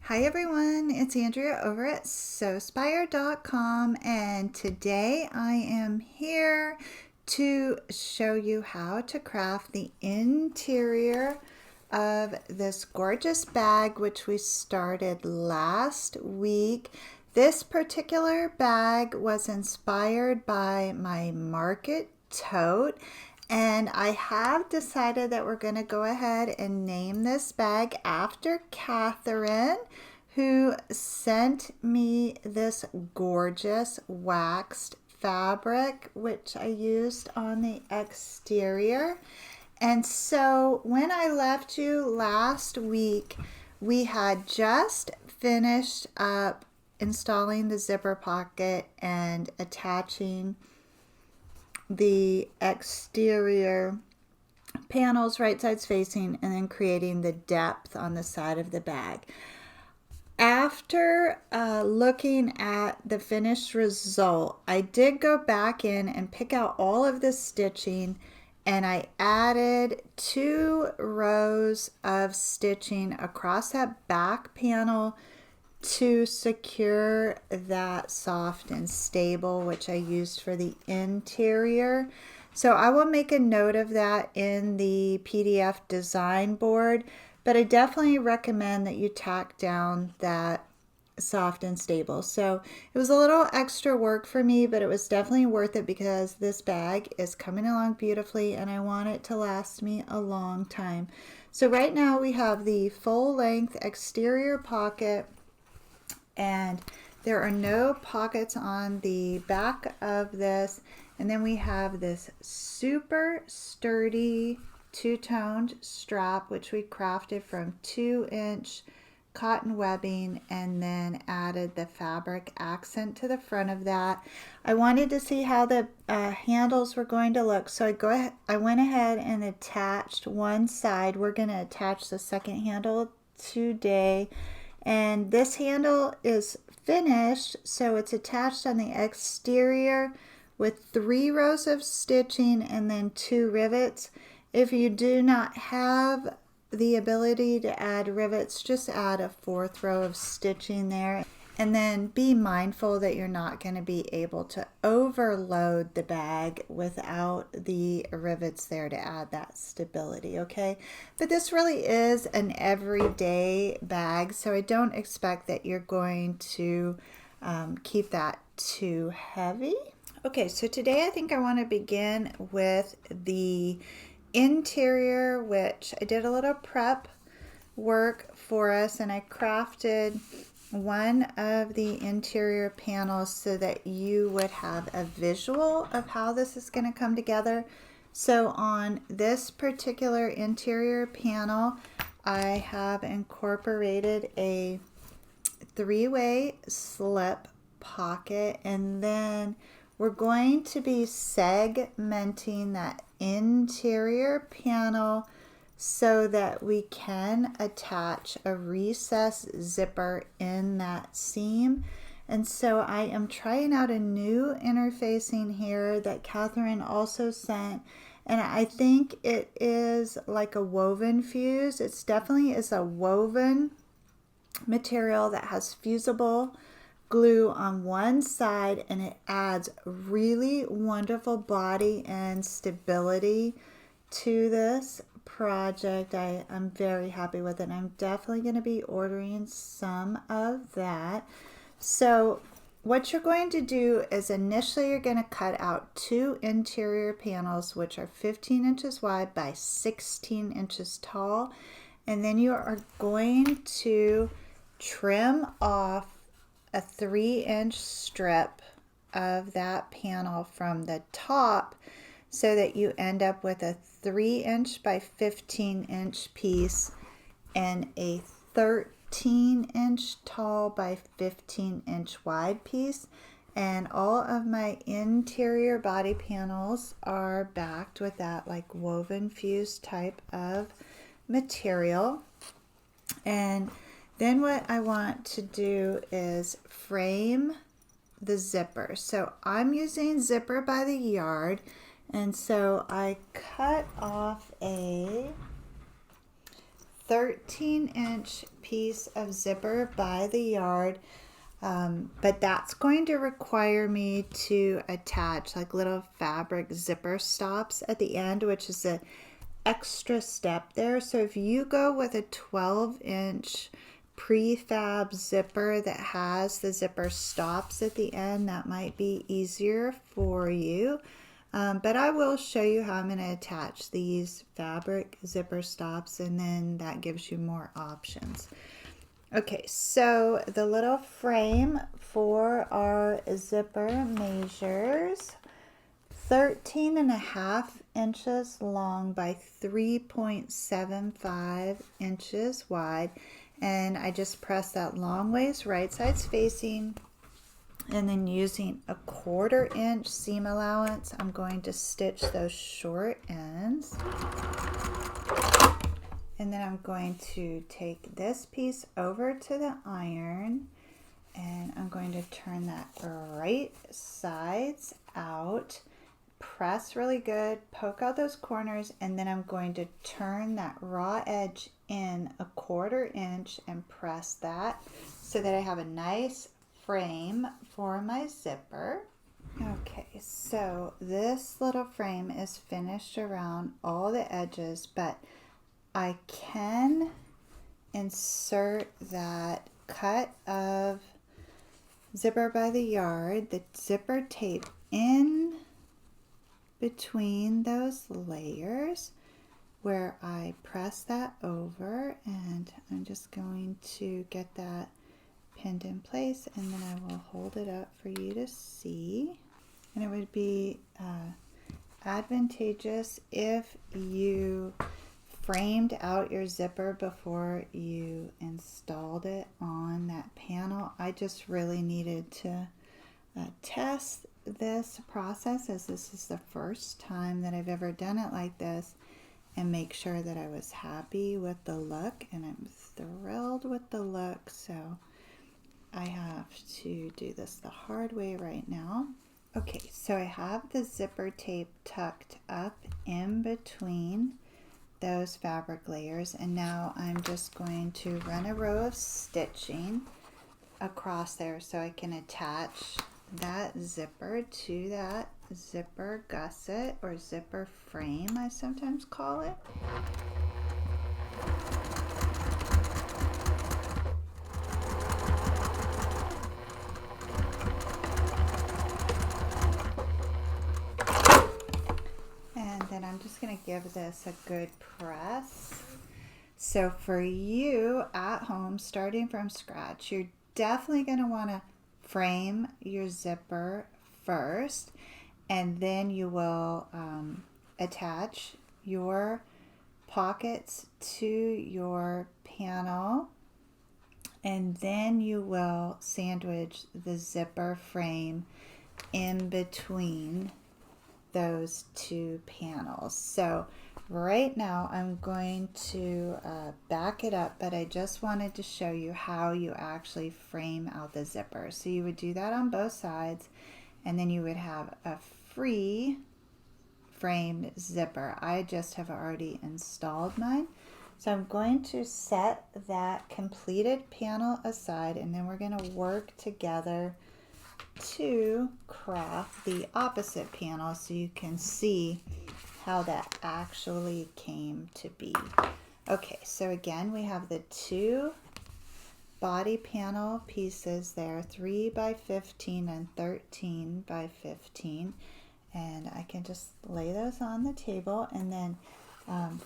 Hi everyone, it's Andrea over at Sewspire.com, and today I am here to show you how to craft the interior of this gorgeous bag which we started last week. This particular bag was inspired by my market tote, and I have decided that we're going to go ahead and name this bag after Katherine, who sent me this gorgeous waxed fabric, which I used on the exterior. And so when I left you last week, we had just finished up installing the zipper pocket and attaching the exterior panels right sides facing, and then creating the depth on the side of the bag. After looking at the finished result, I did go back in and pick out all of the stitching, and I added 2 rows of stitching across that back panel to secure that soft and stable, which I used for the interior. So I will make a note of that in the PDF design board, but I definitely recommend that you tack down that soft and stable. So it was a little extra work for me, but it was definitely worth it because this bag is coming along beautifully and I want it to last me a long time. So right now we have the full length exterior pocket, and there are no pockets on the back of this. And then we have this super sturdy two-toned strap, which we crafted from 2-inch cotton webbing and then added the fabric accent to the front of that. I wanted to see how the handles were going to look, so I went ahead and attached one side. We're going to attach the second handle today. And this handle is finished, so it's attached on the exterior with 3 rows of stitching and then 2 rivets. If you do not have the ability to add rivets, just add a 4th row of stitching there. And then be mindful that you're not going to be able to overload the bag without the rivets there to add that stability, okay? But this really is an everyday bag, so I don't expect that you're going to keep that too heavy. Okay, so today I think I want to begin with the interior, which I did a little prep work for us, and I crafted one of the interior panels so that you would have a visual of how this is going to come together. So on this particular interior panel, I have incorporated a 3-way slip pocket, and then we're going to be segmenting that interior panel so that we can attach a recess zipper in that seam. And so I am trying out a new interfacing here that Katherine also sent, and I think it is like a woven fuse. It's definitely is a woven material that has fusible glue on one side, and it adds really wonderful body and stability to this project. I'm very happy with it. I'm definitely going to be ordering some of that. So what you're going to do is initially you're going to cut out 2 interior panels which are 15 inches wide by 16 inches tall, and then you are going to trim off a 3-inch strip of that panel from the top so that you end up with a 3-inch by 15-inch piece and a 13-inch tall by 15-inch wide piece. And all of my interior body panels are backed with that like woven fuse type of material. And then what I want to do is frame the zipper. So I'm using Zipper by the yard, and so I cut off a 13-inch piece of zipper by the yard, but that's going to require me to attach like little fabric zipper stops at the end, which is an extra step there. So if you go with a 12-inch prefab zipper that has the zipper stops at the end, that might be easier for you. But I will show you how I'm going to attach these fabric zipper stops, and then that gives you more options. Okay, so the little frame for our zipper measures 13.5 inches long by 3.75 inches wide. And I just press that long ways right sides facing, and then using a 1/4 inch seam allowance, I'm going to stitch those short ends. And then I'm going to take this piece over to the iron, and I'm going to turn that right sides out, press really good, poke out those corners, and then I'm going to turn that raw edge in a 1/4 inch and press that so that I have a nice frame for my zipper. Okay, so this little frame is finished around all the edges, but I can insert that cut of zipper by the yard, the zipper tape, in between those layers where I press that over, and I'm just going to get that pinned in place, and then I will hold it up for you to see. And it would be advantageous if you framed out your zipper before you installed it on that panel. I just really needed to test this process, as this is the first time that I've ever done it like this, and make sure that I was happy with the look, and I'm thrilled with the look. So I have to do this the hard way right now. Okay, so I have the zipper tape tucked up in between those fabric layers, and now I'm just going to run a row of stitching across there so I can attach that zipper to that zipper gusset, or zipper frame I sometimes call it. And then I'm just going to give this a good press. So for you at home, starting from scratch, you're definitely going to want to frame your zipper first, and then you will attach your pockets to your panel, and then you will sandwich the zipper frame in between those two panels. So right now I'm going to back it up, but I just wanted to show you how you actually frame out the zipper. So you would do that on both sides, and then you would have a free framed zipper. I just have already installed mine. So I'm going to set that completed panel aside, and then we're going to work together to craft the opposite panel so you can see how that actually came to be. Okay, so again, we have the two body panel pieces there, 3 by 15 and 13 by 15, and I can just lay those on the table. And then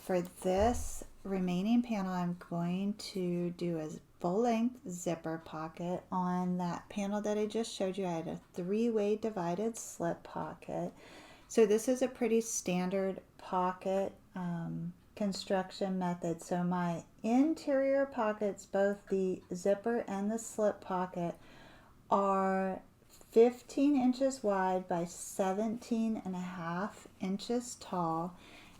for this remaining panel, I'm going to do a full-length zipper pocket on that panel that I just showed you. I had a 3-way divided slip pocket. So this is a pretty standard pocket construction method. So my interior pockets, both the zipper and the slip pocket, are 15 inches wide by 17.5 inches tall.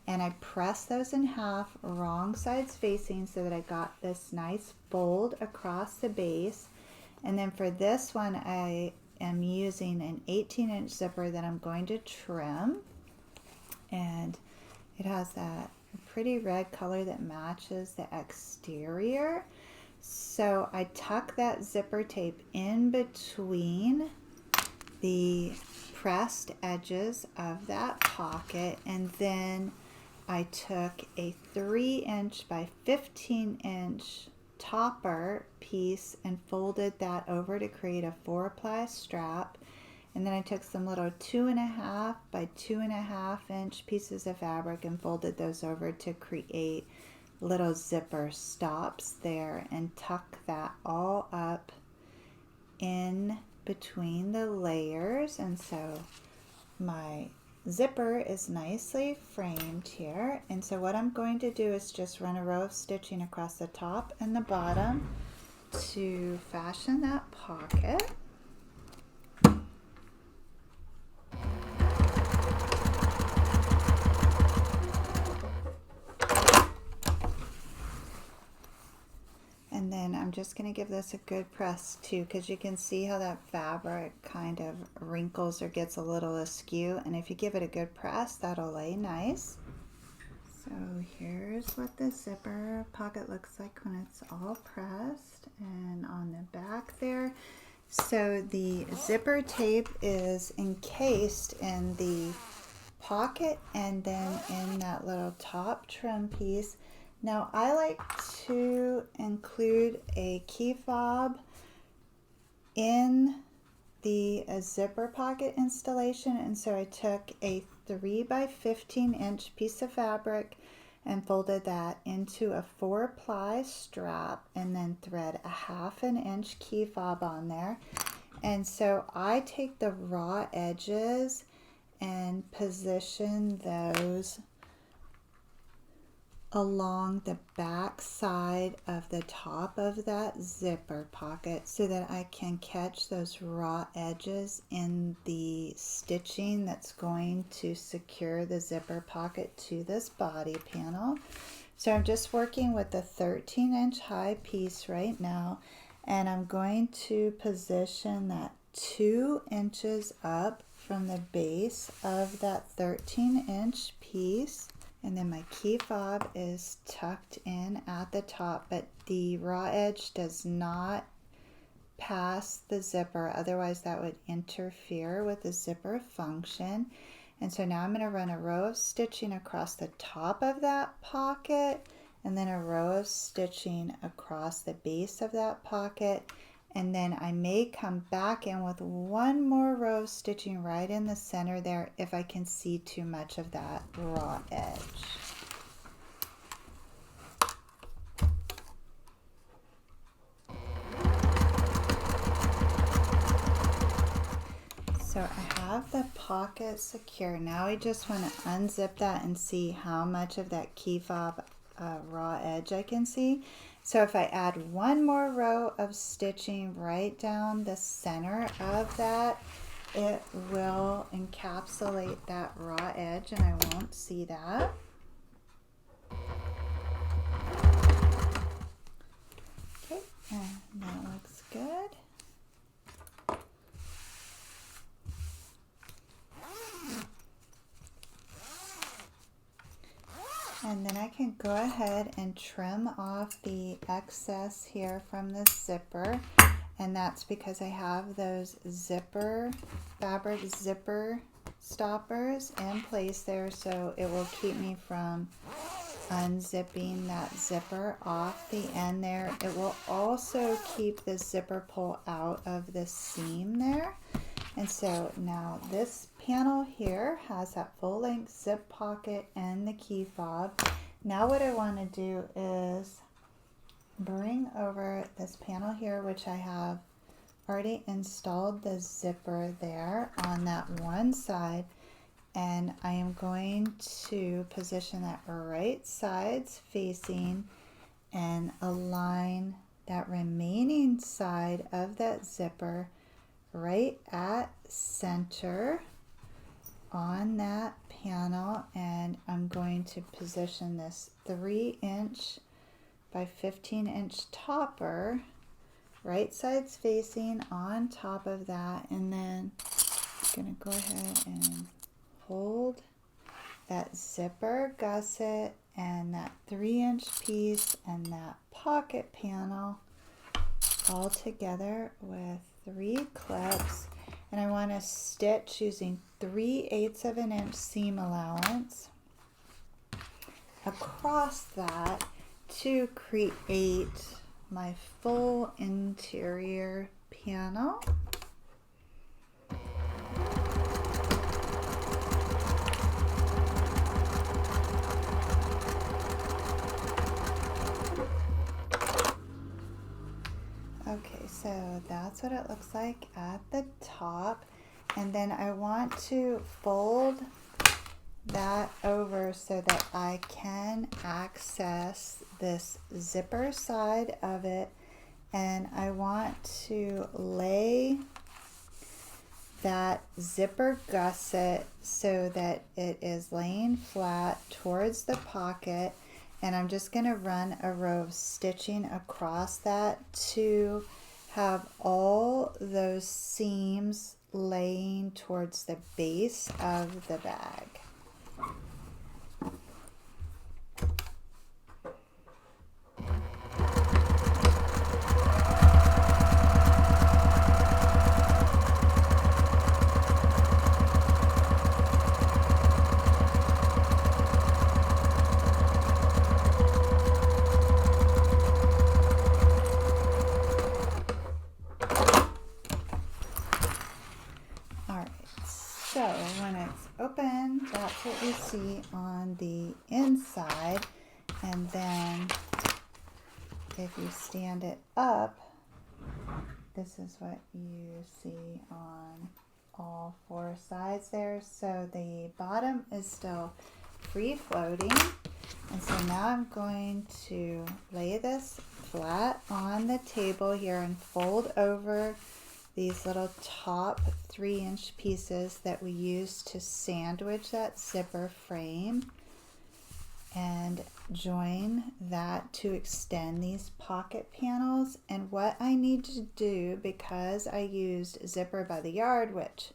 And I press those in half, wrong sides facing, so that I got this nice fold across the base. And then for this one, I am using an 18-inch zipper that I'm going to trim. And it has that a pretty red color that matches the exterior. So I tuck that zipper tape in between the pressed edges of that pocket, and then I took a 3" by 15" topper piece and folded that over to create a 4-ply strap. And then I took some little 2.5 by 2.5" pieces of fabric and folded those over to create little zipper stops there, and tuck that all up in between the layers. And so my zipper is nicely framed here. And so what I'm going to do is just run a row of stitching across the top and the bottom to fashion that pocket. And then I'm just going to give this a good press too, because you can see how that fabric kind of wrinkles or gets a little askew. And if you give it a good press, that'll lay nice. So here's what the zipper pocket looks like when it's all pressed, and on the back there. So the zipper tape is encased in the pocket and then in that little top trim piece. Now I like to include a key fob in the zipper pocket installation, and so I took a 3 by 15" piece of fabric and folded that into a 4-ply strap, and then thread a 1/2 inch key fob on there. And so I take the raw edges and position those along the back side of the top of that zipper pocket so that I can catch those raw edges in the stitching that's going to secure the zipper pocket to this body panel. So I'm just working with the 13" high piece right now, and I'm going to position that 2 inches up from the base of that 13" piece. And then my key fob is tucked in at the top, but the raw edge does not pass the zipper, otherwise that would interfere with the zipper function. And so now I'm going to run a row of stitching across the top of that pocket, and then a row of stitching across the base of that pocket. And then I may come back in with one more row of stitching right in the center there if I can see too much of that raw edge. So I have the pocket secure. Now I just want to unzip that and see how much of that key fob raw edge I can see. So if I add one more row of stitching right down the center of that, it will encapsulate that raw edge and I won't see that. Okay, and that looks good. And then I can go ahead and trim off the excess here from the zipper, and that's because I have those fabric zipper stoppers in place there, so it will keep me from unzipping that zipper off the end there. It will also keep the zipper pull out of the seam there. And so now this panel here has that full length zip pocket and the key fob. Now what I want to do is bring over this panel here, which I have already installed the zipper there on that one side, and I am going to position that right sides facing and align that remaining side of that zipper right at center on that panel, and I'm going to position this 3" by 15" topper right sides facing on top of that, and then I'm going to go ahead and hold that zipper gusset and that 3-inch piece and that pocket panel all together with 3 clips. And I want to stitch using 3/8 of an inch seam allowance across that to create my full interior panel. Okay, so that's what it looks like at the top. And then I want to fold that over so that I can access this zipper side of it, and I want to lay that zipper gusset so that it is laying flat towards the pocket, and I'm just going to run a row of stitching across that to have all those seams laying towards the base of the bag. So when it's open, that's what we see on the inside. And then if you stand it up, this is what you see on all 4 sides there. So the bottom is still free floating. And so now I'm going to lay this flat on the table here and fold over these little top 3-inch pieces that we use to sandwich that zipper frame, and join that to extend these pocket panels. And what I need to do, because I used Zipper by the Yard, which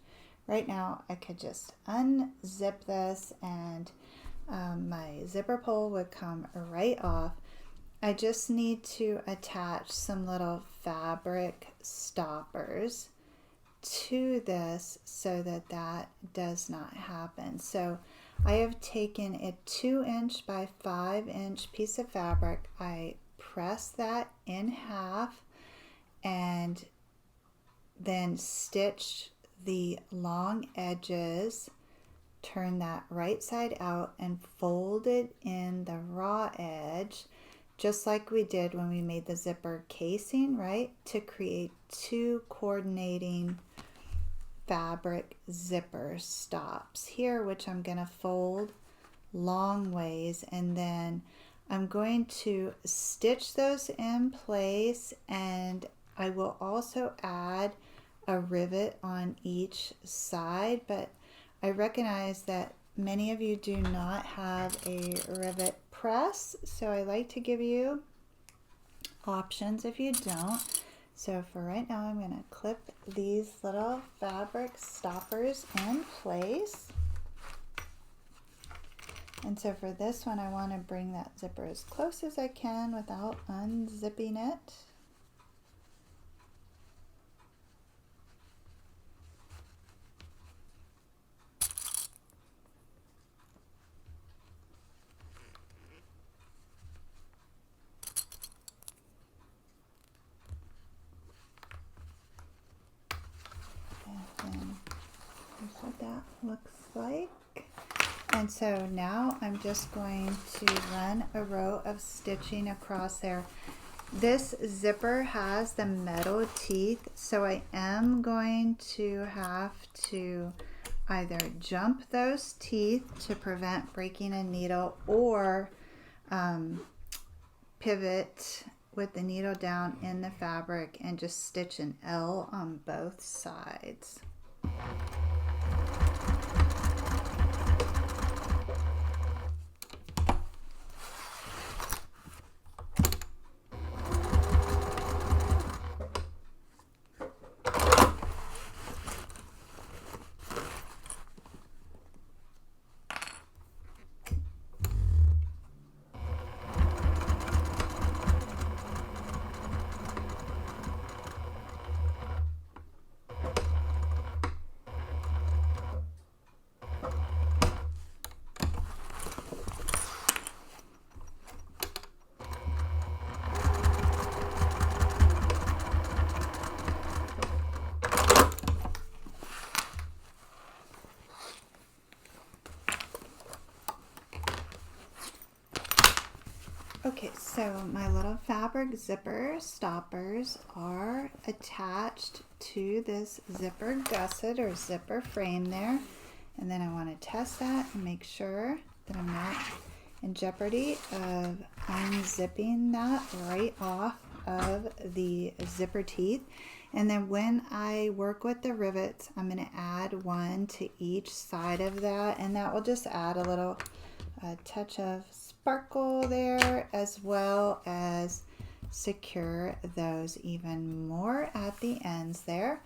right now I could just unzip this and my zipper pull would come right off. I just need to attach some little fabric stoppers to this so that that does not happen. So I have taken a 2-inch by 5-inch piece of fabric. I press that in half and then stitch the long edges, turn that right side out and fold it in the raw edge, just like we did when we made the zipper casing, right? To create 2 coordinating fabric zipper stops here, which I'm going to fold long ways, and then I'm going to stitch those in place, and I will also add a rivet on each side, but I recognize that many of you do not have a rivet press, so I like to give you options if you don't. So for right now, I'm going to clip these little fabric stoppers in place. And so for this one, I want to bring that zipper as close as I can without unzipping it. And here's what that looks like. And so now I'm just going to run a row of stitching across there. This zipper has the metal teeth, so I am going to have to either jump those teeth to prevent breaking a needle, or pivot with the needle down in the fabric and just stitch an L on both sides. Okay, so my little fabric zipper stoppers are attached to this zipper gusset or zipper frame there. And then I want to test that and make sure that I'm not in jeopardy of unzipping that right off of the zipper teeth. And then when I work with the rivets, I'm going to add one to each side of that, and that will just add a little touch of sparkle there, as well as secure those even more at the ends there.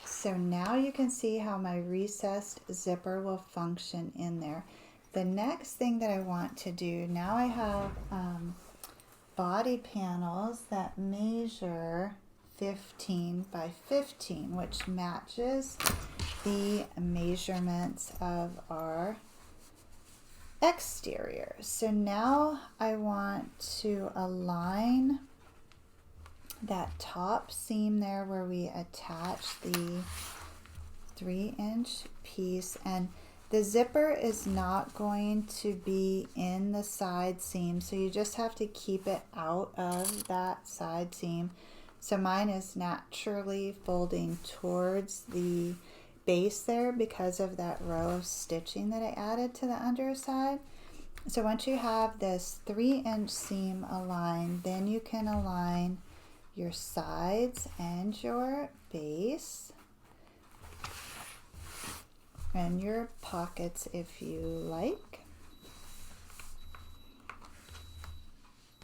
So now you can see how my recessed zipper will function in there. The next thing that I want to do, now I have body panels that measure 15 by 15, which matches the measurements of our exterior. So now I want to align that top seam there where we attach the 3-inch piece, and the zipper is not going to be in the side seam, so you just have to keep it out of that side seam. So mine is naturally folding towards the base there because of that row of stitching that I added to the underside. So once you have this 3-inch seam aligned, then you can align your sides and your base and your pockets if you like.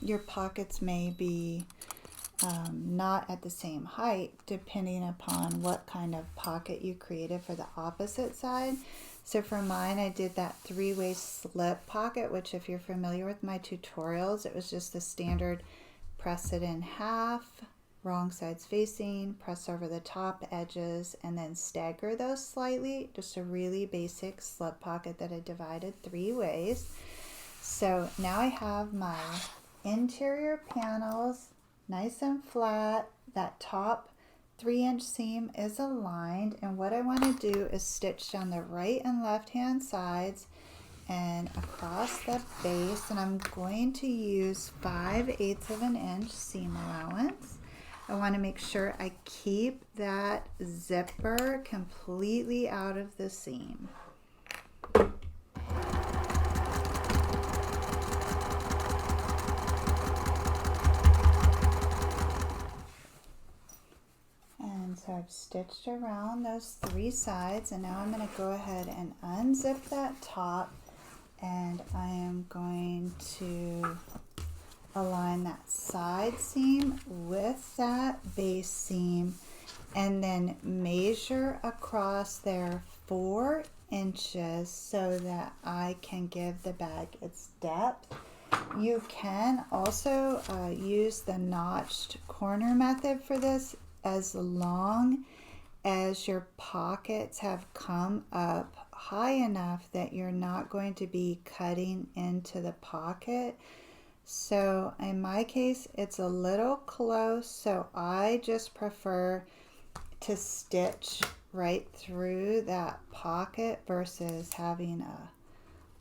Your pockets may be not at the same height depending upon what kind of pocket you created for the opposite side. So for mine, I did that 3-way slip pocket, which if you're familiar with my tutorials, it was just the standard press it in half, wrong sides facing, press over the top edges, and then stagger those slightly. Just a really basic slip pocket that I divided 3 ways. So now I have my interior panels nice and flat. That top 3-inch seam is aligned, and what I want to do is stitch down the right and left hand sides and across the base, and I'm going to use 5/8 of an inch seam allowance. I want to make sure I keep that zipper completely out of the seam. And so I've stitched around those 3 sides, and now I'm going to go ahead and unzip that top, and I am going to align that side seam with that base seam, and then measure across there 4 inches so that I can give the bag its depth. You can also use the notched corner method for this, as long as your pockets have come up high enough that you're not going to be cutting into the pocket. So in my case, it's a little close, so I just prefer to stitch right through that pocket versus having a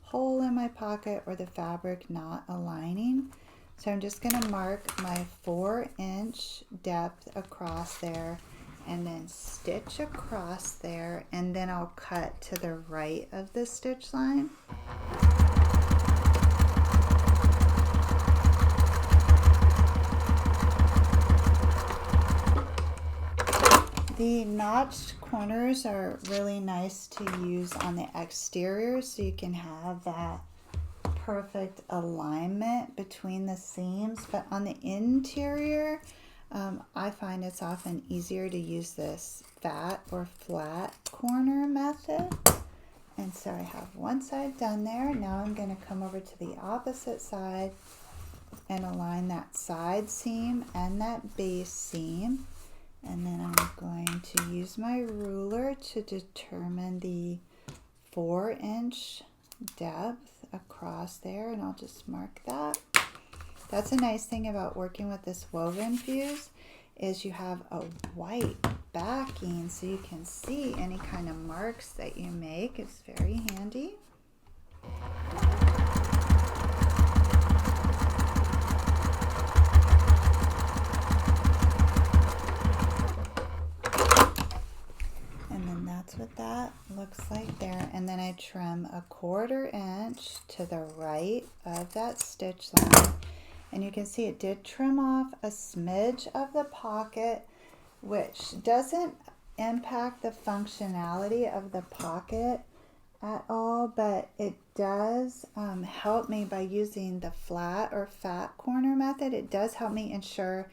hole in my pocket or the fabric not aligning. So I'm just going to mark my 4-inch depth across there and then stitch across there, and then I'll cut to the right of the stitch line. The notched corners are really nice to use on the exterior, so you can have that perfect alignment between the seams. But on the interior, I find it's often easier to use this fat or flat corner method. And so I have one side done there. Now I'm going to come over to the opposite side and align that side seam and that base seam. And then I'm going to use my ruler to determine the 4-inch depth across there, and I'll just mark that. That's a nice thing about working with this woven fuse, is you have a white backing so you can see any kind of marks that you make. It's very handy. looks like there, and then I trim a 1/4 inch to the right of that stitch line, and you can see it did trim off a smidge of the pocket, which doesn't impact the functionality of the pocket at all, but it does help me by using the flat or fat corner method. It does help me ensure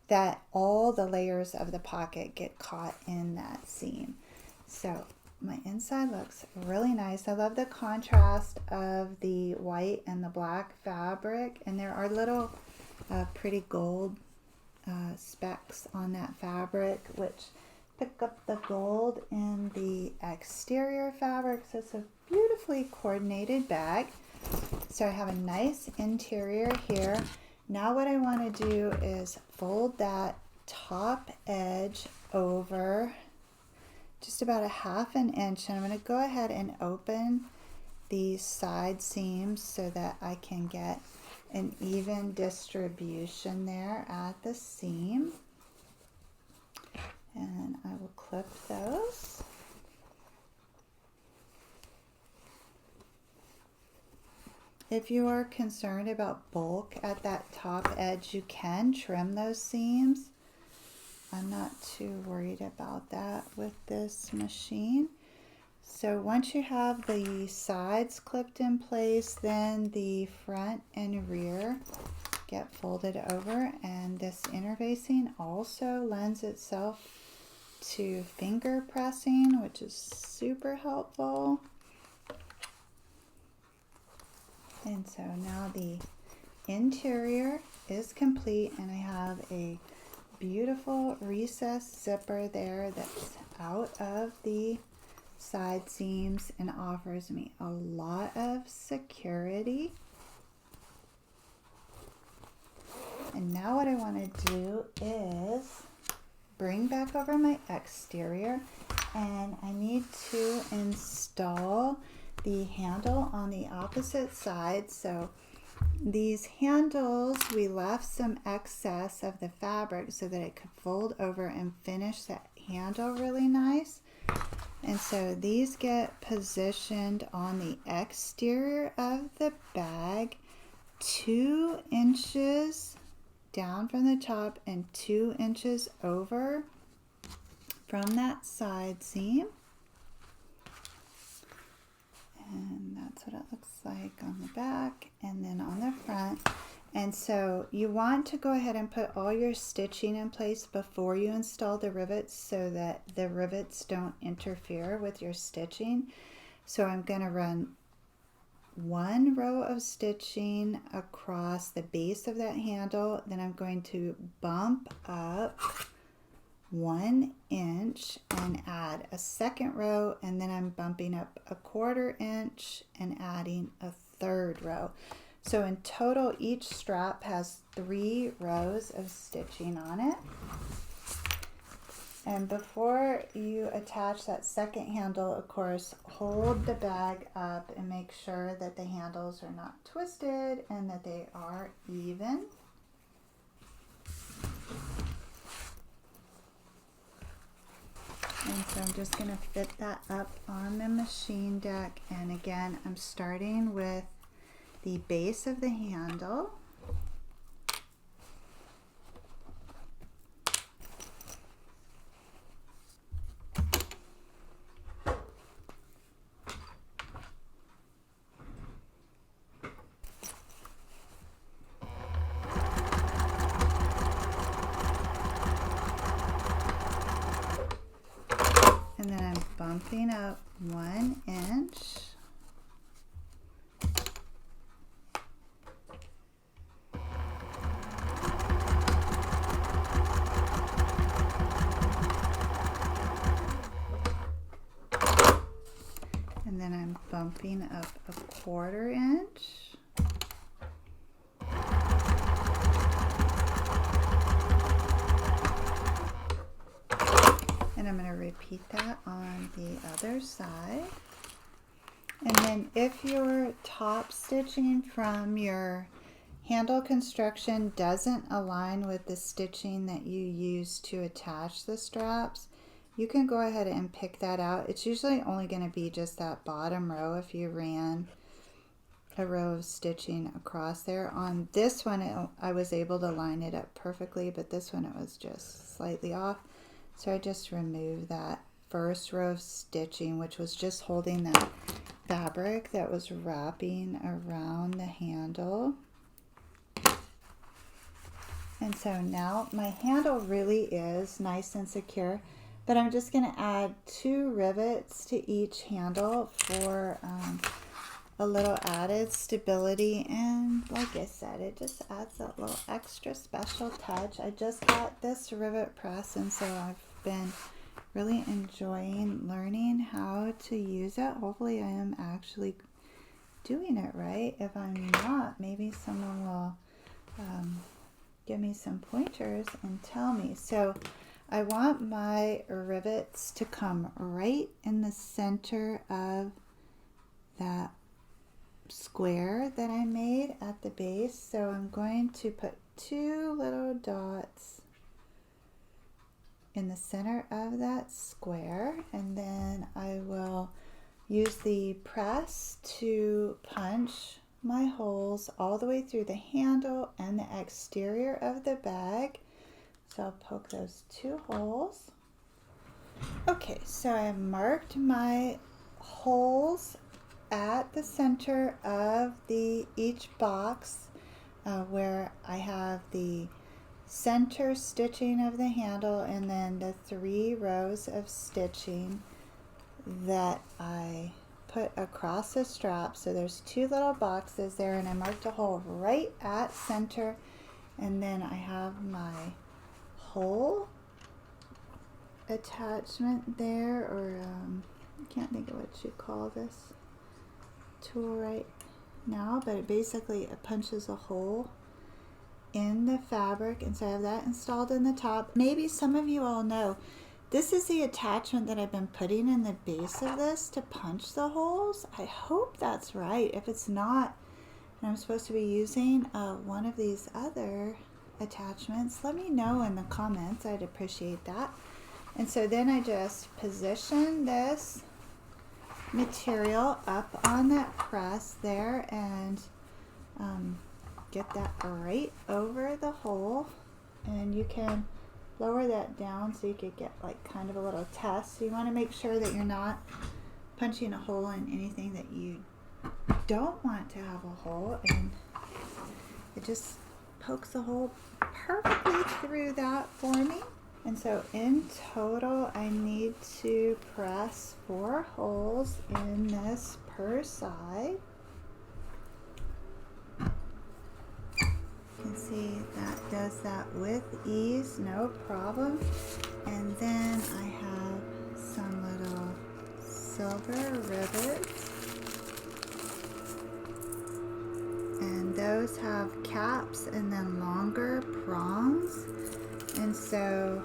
that all the layers of the pocket get caught in that seam. So my inside looks really nice. I love the contrast of the white and the black fabric, and there are little pretty gold specks on that fabric, which pick up the gold in the exterior fabric. So it's a beautifully coordinated bag. So I have a nice interior here. Now what I want to do is fold that top edge over just about a 1/2 inch, and I'm going to go ahead and open these side seams so that I can get an even distribution there at the seam. And I will clip those. If you are concerned about bulk at that top edge, you can trim those seams. I'm not too worried about that with this machine. So once you have the sides clipped in place, then the front and rear get folded over, and this interfacing also lends itself to finger pressing, which is super helpful. And so now the interior is complete, and I have a beautiful recessed zipper there that's out of the side seams and offers me a lot of security. And now what I want to do is bring back over my exterior, and I need to install the handle on the opposite side. So these handles, we left some excess of the fabric so that it could fold over and finish that handle really nice. And so these get positioned on the exterior of the bag, 2 inches down from the top and 2 inches over from that side seam. And that's what it looks like on the back and then on the front. And so you want to go ahead and put all your stitching in place before you install the rivets so that the rivets don't interfere with your stitching. So I'm going to run 1 row of stitching across the base of that handle. Then I'm going to bump up 1 inch and add a second row, and then I'm bumping up a 1/4 inch and adding a third row. So in total, each strap has 3 rows of stitching on it. And before you attach that second handle, of course, hold the bag up and make sure that the handles are not twisted and that they are even. And so I'm just going to fit that up on the machine deck. And again, I'm starting with the base of the handle. And then I'm bumping up 1 inch. And then I'm bumping up a 1/4 inch. And I'm going to repeat that on the other side. And then if your top stitching from your handle construction doesn't align with the stitching that you use to attach the straps, you can go ahead and pick that out. It's usually only going to be just that bottom row if you ran a row of stitching across there. On this one, I was able to line it up perfectly, but this one it was just slightly off. So I just removed that first row of stitching, which was just holding that fabric that was wrapping around the handle. And so now my handle really is nice and secure, but I'm just going to add 2 rivets to each handle for a little added stability. And like I said, it just adds that little extra special touch. I just got this rivet press, and so I've been really enjoying learning how to use it. Hopefully I am actually doing it right. If I'm not, maybe someone will give me some pointers and tell me. So I want my rivets to come right in the center of that square that I made at the base. So I'm going to put 2 little dots in the center of that square, and then I will use the press to punch my holes all the way through the handle and the exterior of the bag. So I'll poke those 2 holes. Okay, so I have marked my holes at the center of each box where I have the center stitching of the handle and then the 3 rows of stitching that I put across the strap. So there's 2 little boxes there, and I marked a hole right at center, and then I have my hole attachment there, or I can't think of what you call this tool right now, but it basically punches a hole in the fabric, and so I have that installed in the top. Maybe some of you all know this is the attachment that I've been putting in the base of this to punch the holes. I hope that's right. If it's not, and I'm supposed to be using one of these other attachments, let me know in the comments. I'd appreciate that. And so then I just position this material up on that press there and get that right over the hole, and you can lower that down so you could get like kind of a little test. So you want to make sure that you're not punching a hole in anything that you don't want to have a hole, and it just pokes a hole perfectly through that for me. And so in total I need to press 4 holes in this per side. You can see that does that with ease, no problem. And then I have some little silver rivets, and those have caps and then longer prongs. And so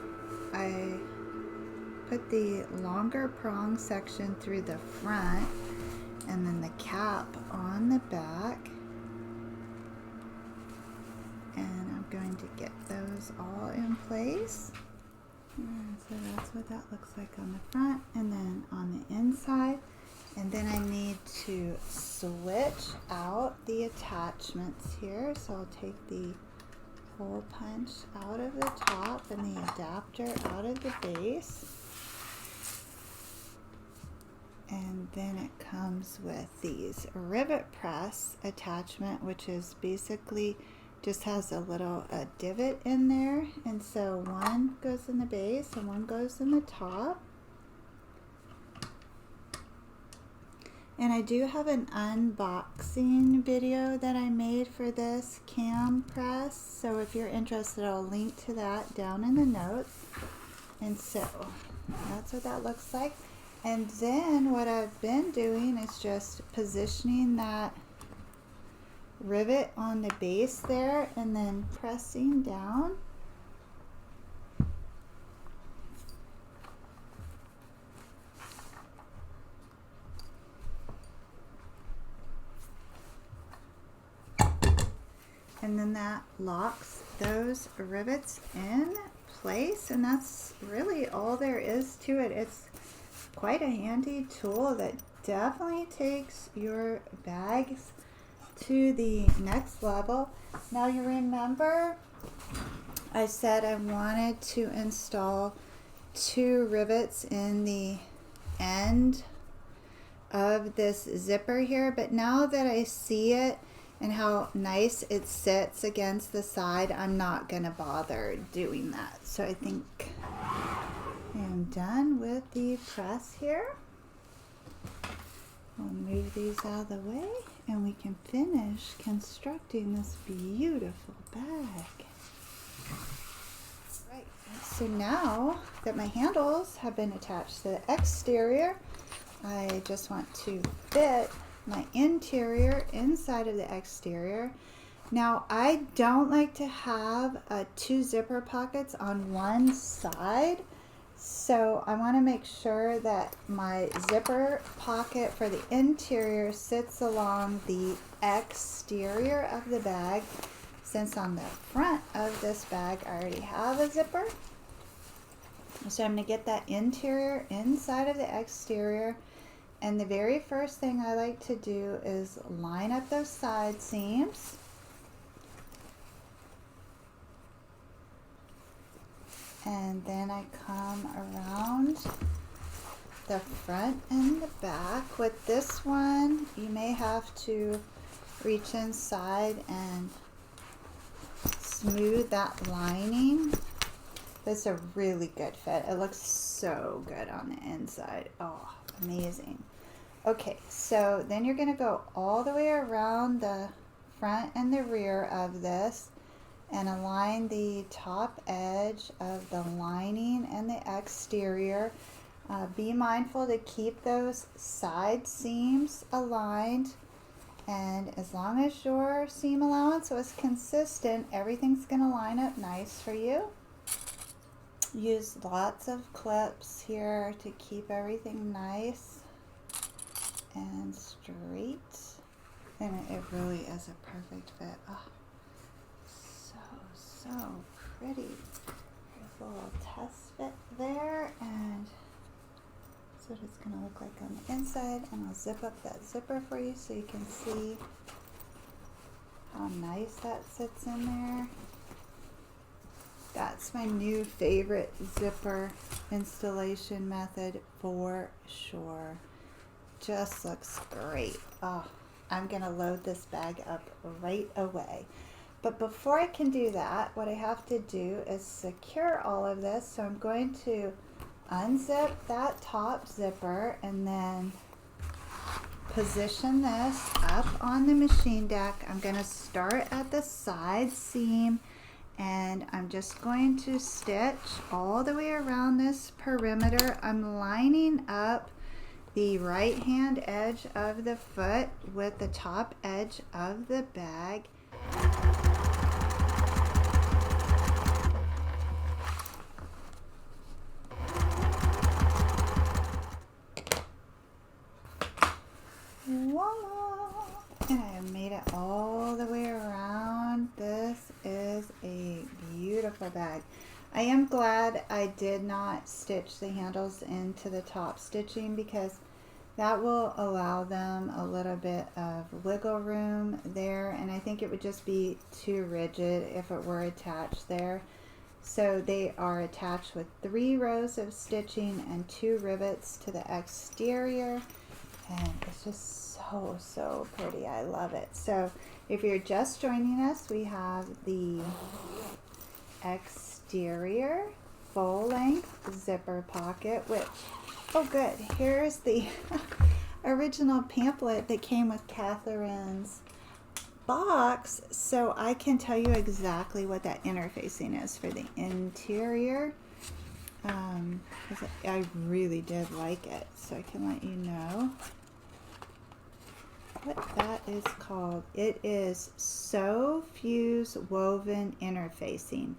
I put the longer prong section through the front and then the cap on the back. And I'm going to get those all in place. And so that's what that looks like on the front and then on the inside. And then I need to switch out the attachments here. So I'll take the hole punch out of the top and the adapter out of the base. And then it comes with these rivet press attachment, which is basically just has a little divot in there, and so one goes in the base and one goes in the top. And I do have an unboxing video that I made for this cam press, so if you're interested I'll link to that down in the notes. And so that's what that looks like. And then what I've been doing is just positioning that rivet on the base there and then pressing down. And then that locks those rivets in place, and that's really all there is to it. It's quite a handy tool that definitely takes your bags to the next level. Now you remember I said I wanted to install 2 rivets in the end of this zipper here, but now that I see it and how nice it sits against the side, I'm not gonna bother doing that. So I think I'm done with the press here. We'll move these out of the way and we can finish constructing this beautiful bag. Right, so now that my handles have been attached to the exterior, I just want to fit my interior inside of the exterior. Now I don't like to have 2 zipper pockets on one side, so I want to make sure that my zipper pocket for the interior sits along the exterior of the bag, since on the front of this bag I already have a zipper. So I'm going to get that interior inside of the exterior, and the very first thing I like to do is line up those side seams. And then I come around the front and the back. With this one, you may have to reach inside and smooth that lining. It's a really good fit. It looks so good on the inside. Oh, amazing. Okay, so then you're going to go all the way around the front and the rear of this and align the top edge of the lining and the exterior. Be mindful to keep those side seams aligned, and as long as your seam allowance was consistent, everything's going to line up nice for you. Use lots of clips here to keep everything nice and straight, and it really is a perfect fit. Oh, so pretty. Here's a little test fit there, and that's what it's going to look like on the inside. And I'll zip up that zipper for you so you can see how nice that sits in there. That's my new favorite zipper installation method for sure. Just looks great. Oh, I'm going to load this bag up right away. But before I can do that, what I have to do is secure all of this. So I'm going to unzip that top zipper and then position this up on the machine deck. I'm going to start at the side seam, and I'm just going to stitch all the way around this perimeter. I'm lining up the right hand edge of the foot with the top edge of the bag. Voila! And I have made it all the way around. This is a beautiful bag. I am glad I did not stitch the handles into the top stitching, because that will allow them a little bit of wiggle room there, and I think it would just be too rigid if it were attached there. So they are attached with 3 rows of stitching and 2 rivets to the exterior, and it's just so pretty. I love it. So if you're just joining us, we have the exterior full length zipper pocket, which, oh good, here's the original pamphlet that came with Katherine's box, so I can tell you exactly what that interfacing is for the interior, because I really did like it, so I can let you know what that is called. It is Sewfuse Woven Interfacing.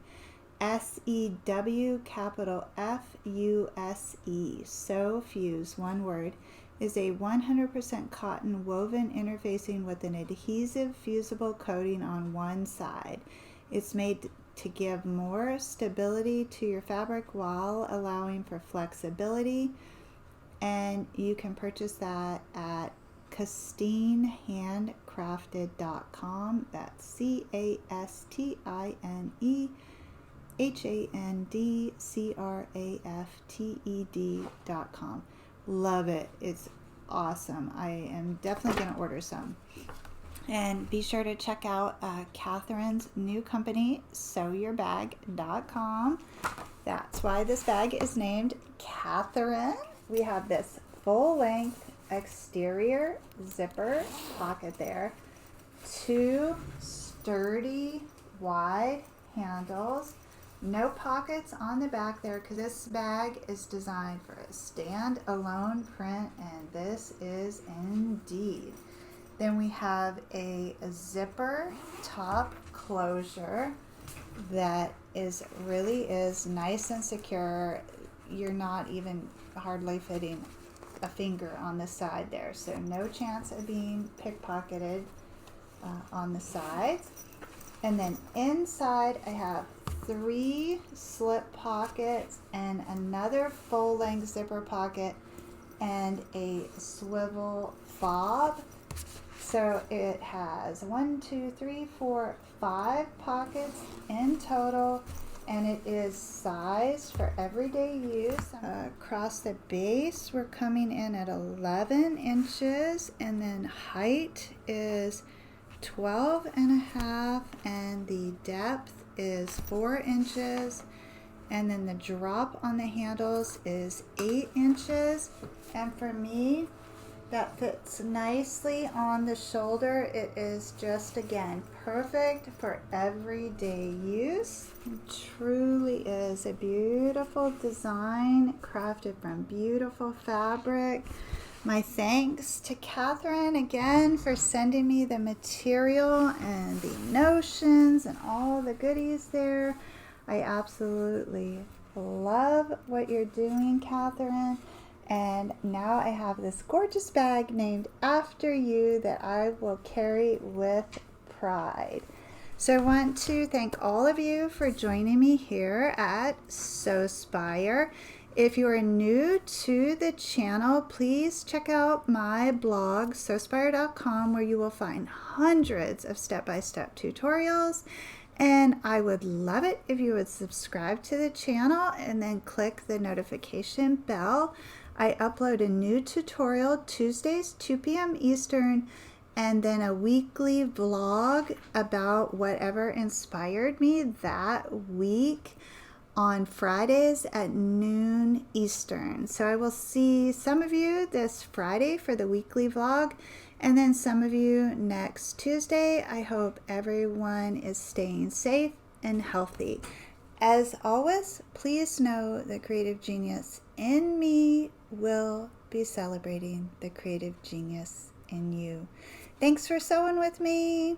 S-E-W capital F-U-S-E. Sewfuse, one word, is a 100% cotton woven interfacing with an adhesive fusible coating on one side. It's made to give more stability to your fabric while allowing for flexibility. And you can purchase that at CastineHandcrafted.com. That's CastineHandcrafted.com. Love it. It's awesome. I am definitely going to order some. And be sure to check out Katherine's new company, SewYourBag.com. That's why this bag is named Katherine. We have this full-length exterior zipper pocket there, 2 sturdy wide handles, no pockets on the back there because this bag is designed for a stand-alone print, and this is indeed. Then we have a zipper top closure that really is nice and secure. You're not even hardly fitting a finger on the side there, so no chance of being pickpocketed on the sides. And then inside I have 3 slip pockets and another full-length zipper pocket and a swivel fob. So it has 1, 2, 3, 4, 5 pockets in total, and it is sized for everyday use. Across the base, we're coming in at 11 inches, and then height is 12.5, and the depth is 4 inches, and then the drop on the handles is 8 inches. And for me, that fits nicely on the shoulder. It is just, again, perfect for everyday use. It truly is a beautiful design crafted from beautiful fabric. My thanks to Katherine again for sending me the material and the notions and all the goodies there. I absolutely love what you're doing, Katherine. And now I have this gorgeous bag named after you that I will carry with pride. So I want to thank all of you for joining me here at Sewspire. If you are new to the channel, please check out my blog, Sewspire.com, where you will find hundreds of step-by-step tutorials. And I would love it if you would subscribe to the channel and then click the notification bell. I upload a new tutorial Tuesdays, 2 p.m. Eastern, and then a weekly vlog about whatever inspired me that week on Fridays at noon Eastern. So I will see some of you this Friday for the weekly vlog, and then some of you next Tuesday. I hope everyone is staying safe and healthy. As always, please know the creative genius in me will be celebrating the creative genius in you. Thanks for sewing with me.